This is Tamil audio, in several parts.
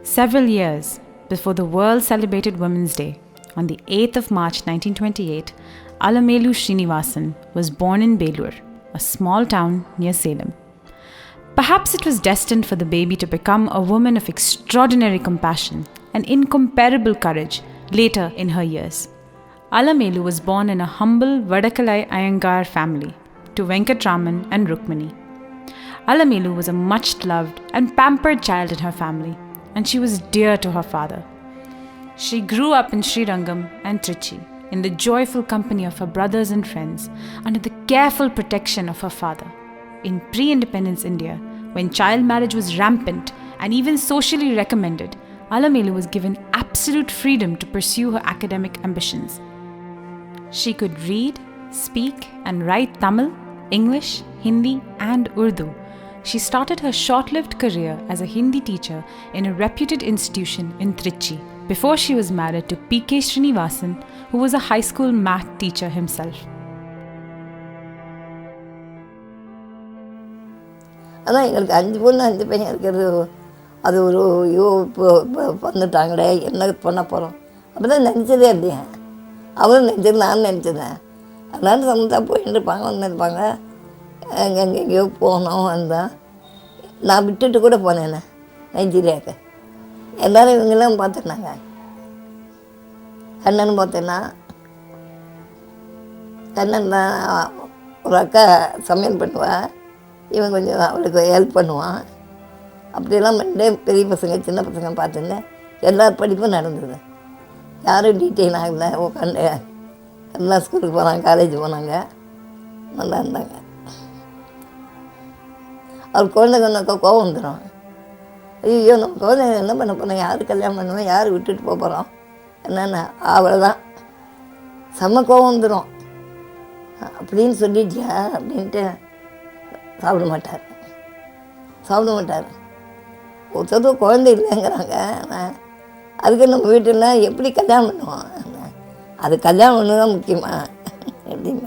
Several years before the world celebrated Women's Day, on the 8th of March 1928, Alamelu Srinivasan was born in Belur, a small town near Salem. Perhaps it was destined for the baby to become a woman of extraordinary compassion and incomparable courage later in her years. Alamelu was born in a humble Vadakalai Iyengar family to Venkatraman and Rukmini. Alamelu was a much loved and pampered child in her family, and she was dear to her father. She grew up in Srirangam and Trichy, in the joyful company of her brothers and friends, under the careful protection of her father. In pre-independence India, when child marriage was rampant and even socially recommended, Alamelu was given absolute freedom to pursue her academic ambitions. She could read, speak, and write Tamil, English, Hindi, and Urdu. She started her short-lived career as a Hindi teacher in a reputed institution in Trichy before she was married to P.K. Srinivasan, who was a high school math teacher himself. அதான் எங்களுக்கு 5 பொண்ணு 5 பையன் இருக்கிறது. அது ஒரு இப்போ வந்துட்டாங்களே, என்ன பண்ண போகிறோம் அப்போ தான் நினச்சதே இருந்தேன். அவரும் நினச்சது, நானும் நினச்சதேன். அதனால சமந்தா போயிட்டு இருப்பாங்க, வந்துருப்பாங்க. எங்கெங்கேயோ போனோம் வந்தோம். நான் விட்டுட்டு கூட போனேன் நைஜீரியாவுக்கு. எல்லோரும் இவங்கெல்லாம் பார்த்துருந்தாங்க. கண்ணன் பார்த்தேன்னா, கண்ணன் தான் ஒரு அக்கா சமையல் பண்ணுவாள், இவன் கொஞ்சம் அவளுக்கு ஹெல்ப் பண்ணுவான். அப்படியெல்லாம் பண்ணிட்டு பெரிய பசங்க சின்ன பசங்க பார்த்துருந்தேன். எல்லா படிப்பும் நடந்தது, யாரும் டீட்டெயில் ஆகலை. உட்காந்து எல்லாம் ஸ்கூலுக்கு போனாங்க, காலேஜ் போனாங்க, நல்லா இருந்தாங்க. அவர் குழந்தைங்க கோவம் வந்துடும். ஐயோ நம்ம குழந்தைங்க என்ன பண்ண போனோம், யார் கல்யாணம் பண்ணுவோம், யார் விட்டுட்டு போக போகிறோம், என்னென்ன அவ்வளோதான். செம்ம கோவம் வந்துடும். அப்படின்னு சொல்லிட்டியா அப்படின்ட்டு சாப்பிட மாட்டார். ஒருத்தர் குழந்தை இல்லைங்கிறாங்க. அதுக்கு நம்ம வீட்டில் எப்படி கல்யாணம் பண்ணுவோம், அது கல்யாணம் ஒன்று தான் முக்கியமா எப்படிங்க.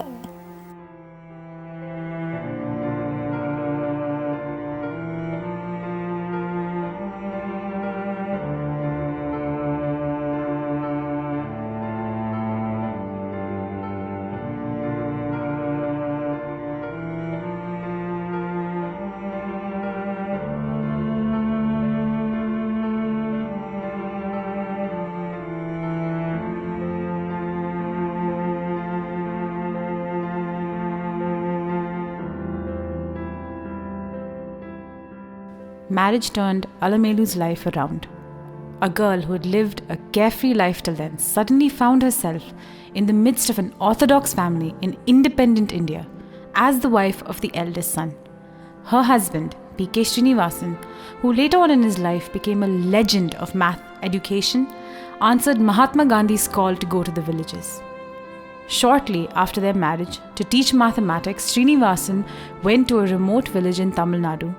Marriage turned Alamelu's life around. A girl who had lived a carefree life till then suddenly found herself in the midst of an orthodox family in independent India as the wife of the eldest son. Her husband, P.K. Srinivasan, who later on in his life became a legend of math education, answered Mahatma Gandhi's call to go to the villages. Shortly after their marriage, to teach mathematics, Srinivasan went to a remote village in Tamil Nadu,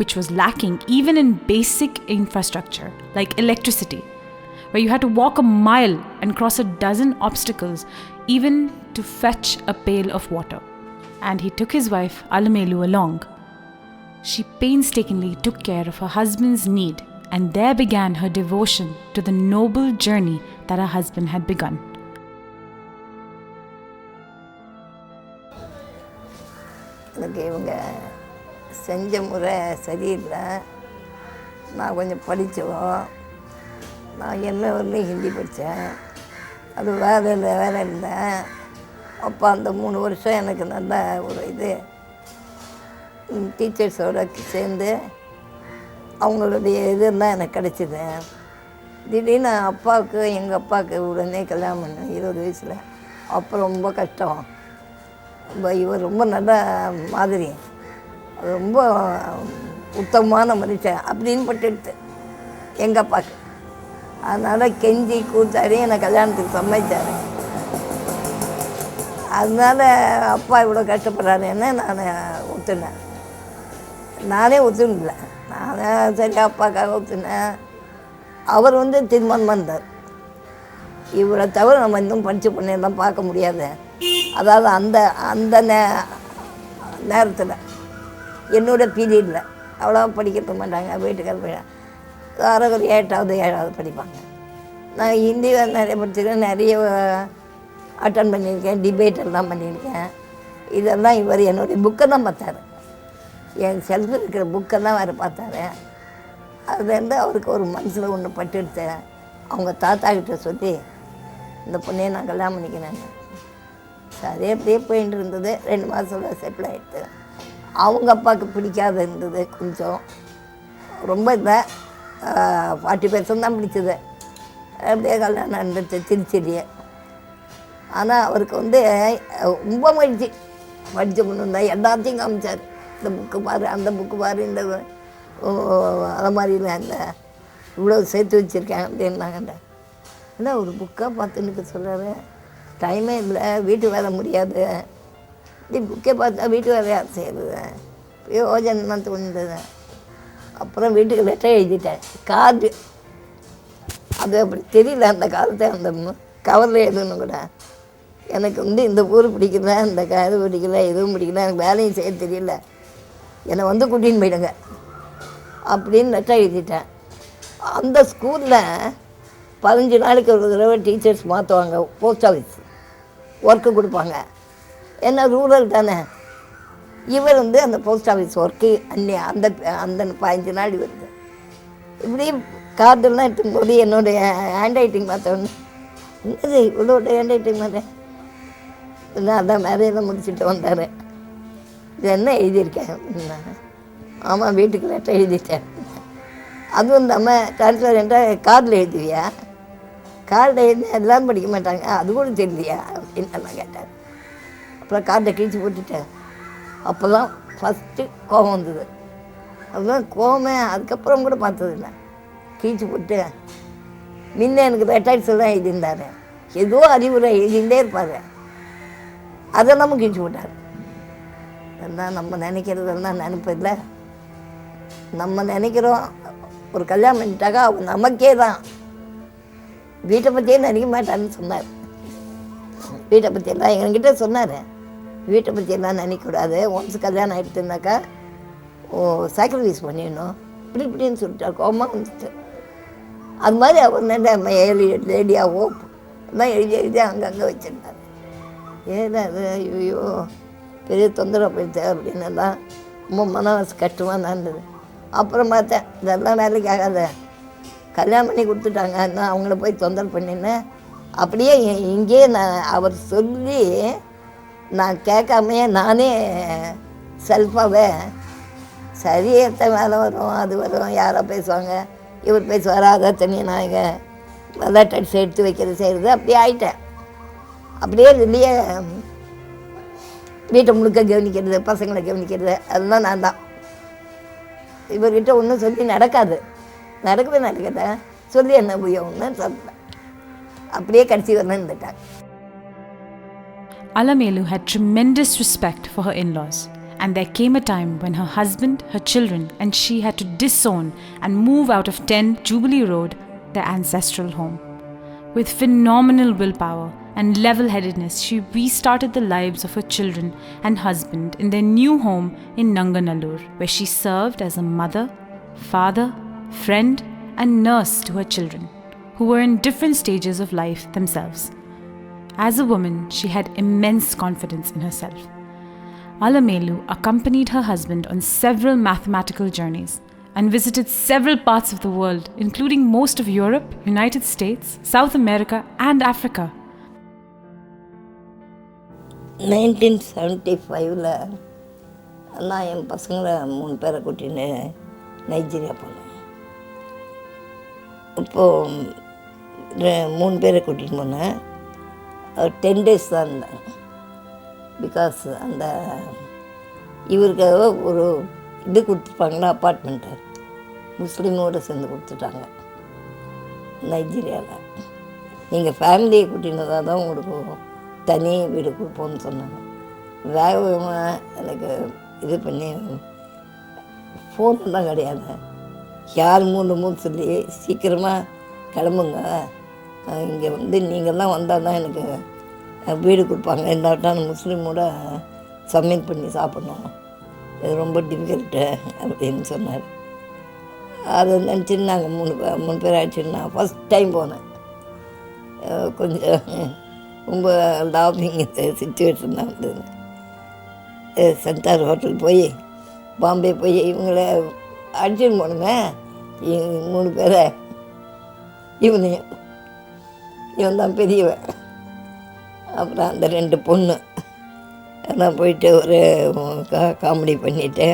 which was lacking even in basic infrastructure like electricity, where you had to walk a mile and cross a dozen obstacles even to fetch a pail of water. And he took his wife Alamelu along. She painstakingly took care of her husband's need, and there began her devotion to the noble journey that her husband had begun. செஞ்ச முறை சரியில்லை. நான் கொஞ்சம் படித்தோம். நான் என்ன வரலையும் ஹிந்தி படித்தேன். அது வேலை இருந்தேன். அப்போ அந்த 3 வருஷம் எனக்கு நல்ல ஒரு இது டீச்சர்ஸோடு சேர்ந்து அவங்களுடைய இதெல்லாம் எனக்கு கிடச்சிது. திடீர்னு எங்கள் அப்பாவுக்கு உடனே கல்யாணம் பண்ணேன் 20 வயசில். அப்போ ரொம்ப கஷ்டம். இவர் ரொம்ப நல்ல மாதிரி, ரொம்ப உத்தமமான மனுஷன் அப்படின்னு பட்டுடுது எங்கள் அப்பாவுக்கு. அதனால் கெஞ்சி கூத்தாடி என்னை கல்யாணத்துக்கு சம்மதிச்சார். அதனால் அப்பா இவ்வளோ கஷ்டப்படுறாருன்னு நான் ஒத்துனேன். நானே ஒத்துனல. நானே சரி அப்பாக்காக ஒத்துனேன். அவர் தீர்மானமாக இருந்தார், இவரை தவிர நம்ம இன்னும் படித்த பொண்ணையெல்லாம் பார்க்க முடியாது. அதாவது அந்த நேரத்தில் என்னோடய பீரியடில் அவ்வளோ படிக்க மாட்டாங்க, வீட்டுக்கார போய் யாரோ ஒரு 8வது 7வது படிப்பாங்க. நான் ஹிந்தி நிறைய படிச்சிருக்கேன், நிறைய அட்டன் பண்ணியிருக்கேன், டிபேட்டெல்லாம் பண்ணியிருக்கேன். இதெல்லாம் இவர் என்னுடைய புக்கை தான் பார்த்தாரு, என் செல்ஃப் இருக்கிற புக்கை தான் வேறு பார்த்தாரு. அதுலேருந்து அவருக்கு ஒரு மனசில் ஒன்று பட்டுடுச்சு. அவங்க தாத்தா கிட்ட சொல்லி இந்த பொண்ணையை நான் கல்யாணம் பண்ணிக்கிறேன். சரி அப்படியே போயிட்டு இருந்தது. 2 மாதத்துல செட்டில் ஆகிடுது. அவங்க அப்பாவுக்கு பிடிக்காத இருந்தது கொஞ்சம், ரொம்ப இல்லை, 40% தான் பிடிச்சது. அப்படியே கல்யாணம் நடந்துச்சு திருச்சிலேயே. ஆனால் அவருக்கு ரொம்ப மகிழ்ச்சி. படித்து கொண்டு வந்தால் எல்லாத்தையும் காமிச்சார். இந்த புக்கு பாரு, அந்த புக்கு பாரு, இந்த அலமாரியில் அந்த இவ்வளோ சேர்த்து வச்சுருக்கேன் அப்படின்னாங்கண்ட. ஏன்னா ஒரு புக்காக பார்த்துன்னு சொல்கிறாரு, டைமே இல்லை, வீட்டு வேலை முடியாது, இப்படி புக்கே பார்த்தா வீட்டு வேலை யார் செய்கிறது, யோஜனை தோணுது. அப்புறம் வீட்டுக்கு லெட்டர் எழுதிட்டேன், கார்டு. அது அப்படி தெரியல அந்த காலத்தை, அந்த கவரில் எழுதணும் கூட. எனக்கு இந்த ஊர் பிடிக்கல, இந்த இது பிடிக்கல, எதுவும் பிடிக்கல, எனக்கு வேலையும் செய்ய தெரியல, என்னை கூட்டின்னு போயிடுங்க அப்படின்னு லெட்டர் எழுதிட்டேன். அந்த ஸ்கூலில் 15 நாளைக்கு ஒரு தடவை டீச்சர்ஸ் மாற்றுவாங்க, போஸ்ட் ஆஃபீஸ் ஒர்க்கு கொடுப்பாங்க. ஏன்னா ரூரல் தானே. இவர் அந்த போஸ்ட் ஆஃபீஸ் ஒர்க்கு அந்த 15 நாள் வருது. இப்படி கார்டெல்லாம் எடுத்துக்கும்போது என்னுடைய ஹேண்ட் ரைட்டிங் பார்த்தோன்னு, என்னது இவ்வளோ ஹேண்ட் ரைட்டிங் பார்த்தேன். இல்லை அதான் வேலையெல்லாம் முடிச்சுட்டு வந்தார். இது என்ன எழுதியிருக்கேன் அப்படின்னாங்க. ஆமாம், வீட்டுக்கு லெட்டர் எழுதிட்டேன். அதுவும் நம்ம டிரான்ஸ்பரண்ட்டாக கார்டில் எழுதுவியா, கார்டில் எழுதி எல்லோரும் படிக்க மாட்டாங்க, அது கூட தெரியலையா அப்படின்னு நான் கேட்டேன். அப்புறம் கார்டை கிழிச்சு போட்டுட்டேன். அப்போ தான் ஃபஸ்ட்டு கோபம் வந்தது. அதுதான் கோபமே, அதுக்கப்புறம் கூட பார்த்ததில்லை. கிழிச்சு போட்டு முன்ன எனக்கு லெட்டர்ஸ் எல்லாம் எழுதியிருந்தார், ஏதோ அறிவுரை எழுதிகிட்டே இருப்பார், அதெல்லாமும் கிழிச்சு போட்டார். அதெல்லாம் நம்ம நினைக்கிறதெல்லாம் நினைப்பு இல்லை. நம்ம நினைக்கிறோம் ஒரு கல்யாணம் பண்ணிட்டாக்கா அவங்க நமக்கே தான், வீட்டை பற்றியே நினைக்க மாட்டான்னு சொன்னார். வீட்டை பற்றியெல்லாம் என்கிட்ட சொன்னார், வீட்டை பற்றியெல்லாம் நினைக்கக்கூடாது, ஒன்ஸ் கல்யாணம் ஆகிடுச்சுனாக்கா சாக்ரிஃபைஸ் பண்ணிடணும் இப்படின்னு சொல்லிட்டார். கோபமாக வந்துச்சு. அது மாதிரி அவர் லேடியாக ஹோப் எல்லாம் எழுதி அங்கங்கே வச்சுருந்தார். ஏதா அது ஐயோ பெரிய தொந்தரவு போயிடுச்சு அப்படின்னு எல்லாம் ரொம்ப மனசு கஷ்டமாக தான் இருந்தது. அப்புறம் பார்த்தேன், இதெல்லாம் வேலைக்கு ஆகாத, கல்யாணம் பண்ணி கொடுத்துட்டாங்க, நான் அவங்கள போய் தொந்தரவு பண்ணினேன். அப்படியே இங்கேயே அவர் சொல்லி நான் கேட்காமையே நானே செல்ஃபாகவே சரி எத்தனை வேலை வரும், அது வரும், யாரோ பேசுவாங்க, இவர் பேசுவார், அதை தனியாக நான் லெட்டர்ஸ் எடுத்து வைக்கிறது செய்கிறது, அப்படியே ஆயிட்டேன். அப்படியே இதுலேயே வீட்டை முழுக்க கவனிக்கிறது, பசங்களை கவனிக்கிறது, அதெல்லாம் நான் தான். இவர்கிட்ட ஒன்றும் சொல்லி நடக்கவே சொல்லி என்ன உபயோகம்னு சொல்கிறேன். அப்படியே கடைசி வரலாம் இருந்துட்டாங்க. Alamelu had tremendous respect for her in-laws, and there came a time when her husband, her children, and she had to disown and move out of 10 Jubilee Road, their ancestral home. With phenomenal willpower and level-headedness, she restarted the lives of her children and husband in their new home in Nanganallur, where she served as a mother, father, friend, and nurse to her children, who were in different stages of life themselves. As a woman, she had immense confidence in herself. Alamelu accompanied her husband on several mathematical journeys and visited several parts of the world, including most of Europe, United States, South America, and Africa. 1975 நான் என் பசங்களை 3 பேரை கூட்டின்னு நைஜீரியா போனேன். இப்போது 3 பேரை கூட்டின்னு போனேன். 10 days தான் இருந்தேன். பிகாஸ் அந்த இவருக்காக ஒரு இது கொடுத்துருப்பாங்களா, அப்பார்ட்மெண்ட்டு முஸ்லீமோடு சேர்ந்து கொடுத்துட்டாங்க நைஜீரியாவில். நீங்கள் ஃபேமிலியை கூட்டினதாக தான் உங்களுக்கு தனி வீடு கொடுப்போம்னு சொன்னாங்க. வேகமாக எனக்கு இது பண்ணி ஃபோன்லாம் கிடையாது, யார் மூணு சொல்லி சீக்கிரமாக கிளம்புங்க, இங்கே நீங்கள்லாம் வந்தால் தான் எனக்கு வீடு கொடுப்பாங்க, இந்த வட்டான முஸ்லீமோட சமையல் பண்ணி சாப்பிட்ணும், இது ரொம்ப டிஃபிகல்ட்டு அப்படின்னு சொன்னார். அதை நினச்சின்னு நாங்கள் மூணு பேர் ஆயிடுச்சுன்னு நான் ஃபஸ்ட் டைம் போனேன். கொஞ்சம் ரொம்ப லாபிங் சுச்சுவேஷன் தான் வந்தது. சென்டார் ஹோட்டல் போய் பாம்பே போய் இவங்கள அடிச்சுன்னு போனுங்க. 3 பேரை இவன் தான் பெரியவன். அப்புறம் அந்த 2 பொண்ணு எல்லாம் போயிட்டு ஒரு காமெடி பண்ணிவிட்டு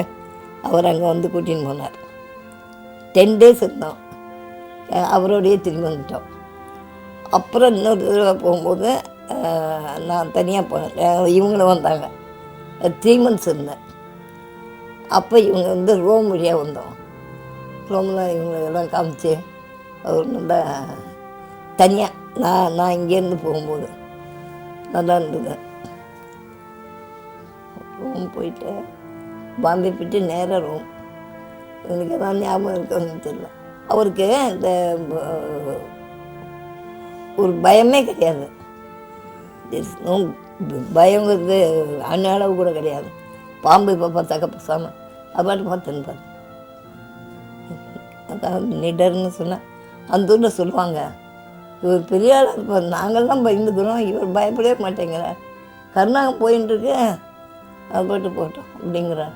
அவர் அங்கே வந்து கூட்டின்னு போனார். 10 days இருந்தோம். அவரோடையே திரும்பி வந்துட்டோம். அப்புறம் இன்னொரு தடவை போகும்போது நான் தனியாக போனேன். இவங்களும் வந்தாங்க. 3 months இருந்தேன். அப்போ இவங்க வந்து ரோம் வழியாக வந்தோம். ரோமில் இவங்களெல்லாம் காமிச்சு அவர் நல்லா தனியாக நான் இங்கேருந்து போகும்போது நல்லா இருந்தது. ரோம் போயிட்டு பாம்பே போயிட்டு நேராக ரோம். எனக்கு எதாவது ஞாபகம் இருக்குன்னு தெரியல. அவருக்கு இந்த ஒரு பயமே கிடையாது. பயங்கிறது அண்ணளவு கூட கிடையாது. பாம்பு இப்போ பார்த்தாக்க பேசாமல் அப்பாட்டு பார்த்துன்னு அதாவது நிடர்னு சொன்னால் அந்த ஊரில் சொல்லுவாங்க, இவர் பெரிய ஆளாக இருப்பார், நாங்கள்லாம் பயந்துக்கிறோம், இவர் பயப்படவே மாட்டேங்கிறார், கருணாகம் போயின்ட்டுருக்கு, அது பாட்டு போட்டோம் அப்படிங்கிறார்.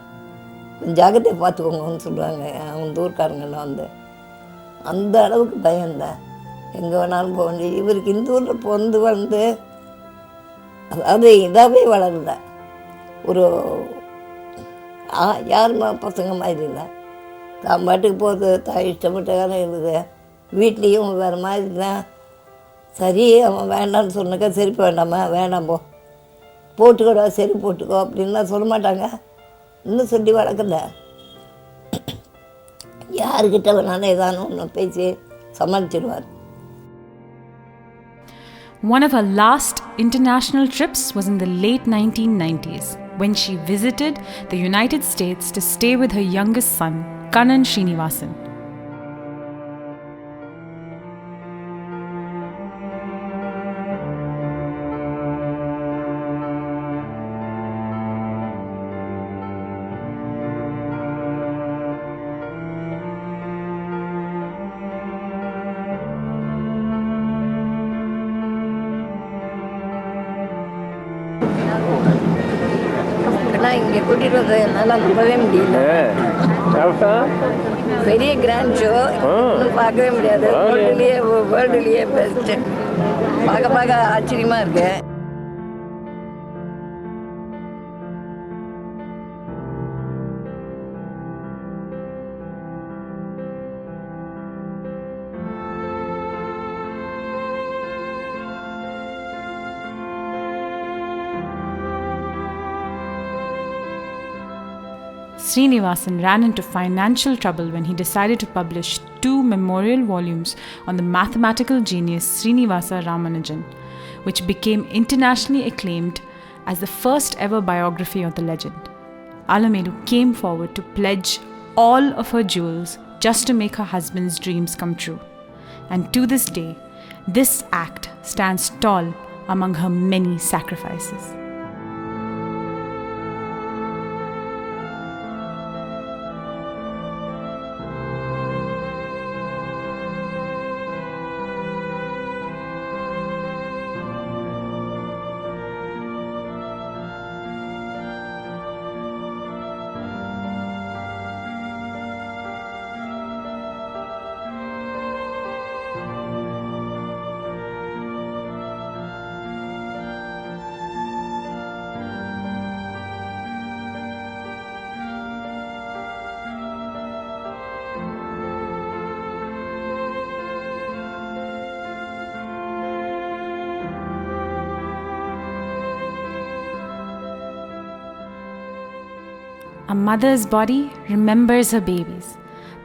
கொஞ்சம் ஜாக்கிரதையை பார்த்துக்கோங்கன்னு சொல்லுவாங்க அவங்க ஊர்க்காரங்கெல்லாம் வந்து. அந்த அளவுக்கு பயம்தான். எங்கே வேணாலும் போக வேண்டிய இவருக்கு இந்த ஊரில் பிறந்து வந்து அதாவது இதாகவே வளரல. ஒரு யாருமா பசங்க மாதிரி இல்லை. தான் பாட்டுக்கு போகிறது, தான் இஷ்டப்பட்டதானே இருக்குது. வீட்லேயும் வேறு மாதிரி தான். சரி அவன் வேண்டான்னு சொன்னாக்கா செருப்பு வேண்டாமா, வேண்டாம் போட்டுக்கோடா, சரி போட்டுக்கோ அப்படின்லாம் சொல்ல மாட்டாங்க. இன்னும் சொல்லி வளர்க்கல. யாருக்கிட்ட வேணாலும் ஏதானு ஒன்று பேசி சமாளிச்சிடுவார். One of her last international trips was in the late 1990s when she visited the United States to stay with her youngest son, Kanan Srinivasan. ஆனால் இங்கே கூட்டிகிட்டு வந்தது என்னால் நம்பவே முடியல. பெரிய கிராண்ட் ஷோ இன்னும் பார்க்கவே முடியாது. வேர்ல்டுலேயே பெஸ்ட்டு. பார்க்க ஆச்சரியமாக இருக்கு. Srinivasan ran into financial trouble when he decided to publish 2 memorial volumes on the mathematical genius Srinivasa Ramanujan, which became internationally acclaimed as the first ever biography of the legend. Alamelu came forward to pledge all of her jewels just to make her husband's dreams come true. And to this day, this act stands tall among her many sacrifices. A mother's body remembers her babies,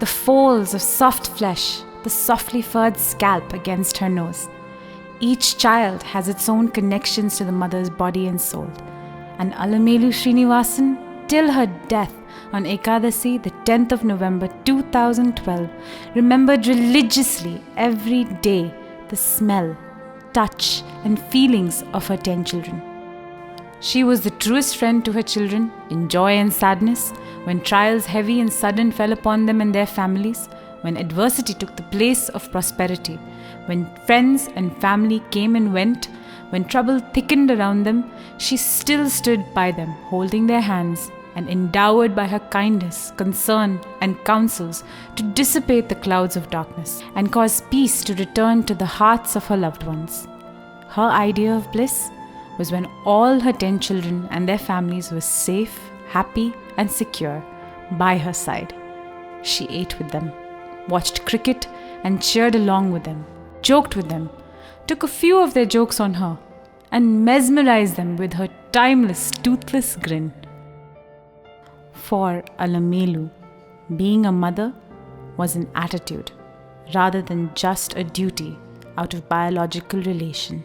the folds of soft flesh, the softly furred scalp against her nose. Each child has its own connections to the mother's body and soul. And Alamelu Srinivasan, till her death on Ekadasi, the 10th of November 2012, remembered religiously every day the smell, touch and feelings of her 10 children. She was the truest friend to her children in joy and sadness, when trials heavy and sudden fell upon them and their families, when adversity took the place of prosperity, when friends and family came and went, when trouble thickened around them, she still stood by them, holding their hands and endowed by her kindness, concern, and counsels to dissipate the clouds of darkness and cause peace to return to the hearts of her loved ones. Her idea of bliss was when all her 10 children and their families were safe, happy, and secure by her side. She ate with them, watched cricket, and cheered along with them, joked with them, took a few of their jokes on her, and mesmerized them with her timeless, toothless grin. For Alamelu, being a mother was an attitude rather than just a duty out of biological relation.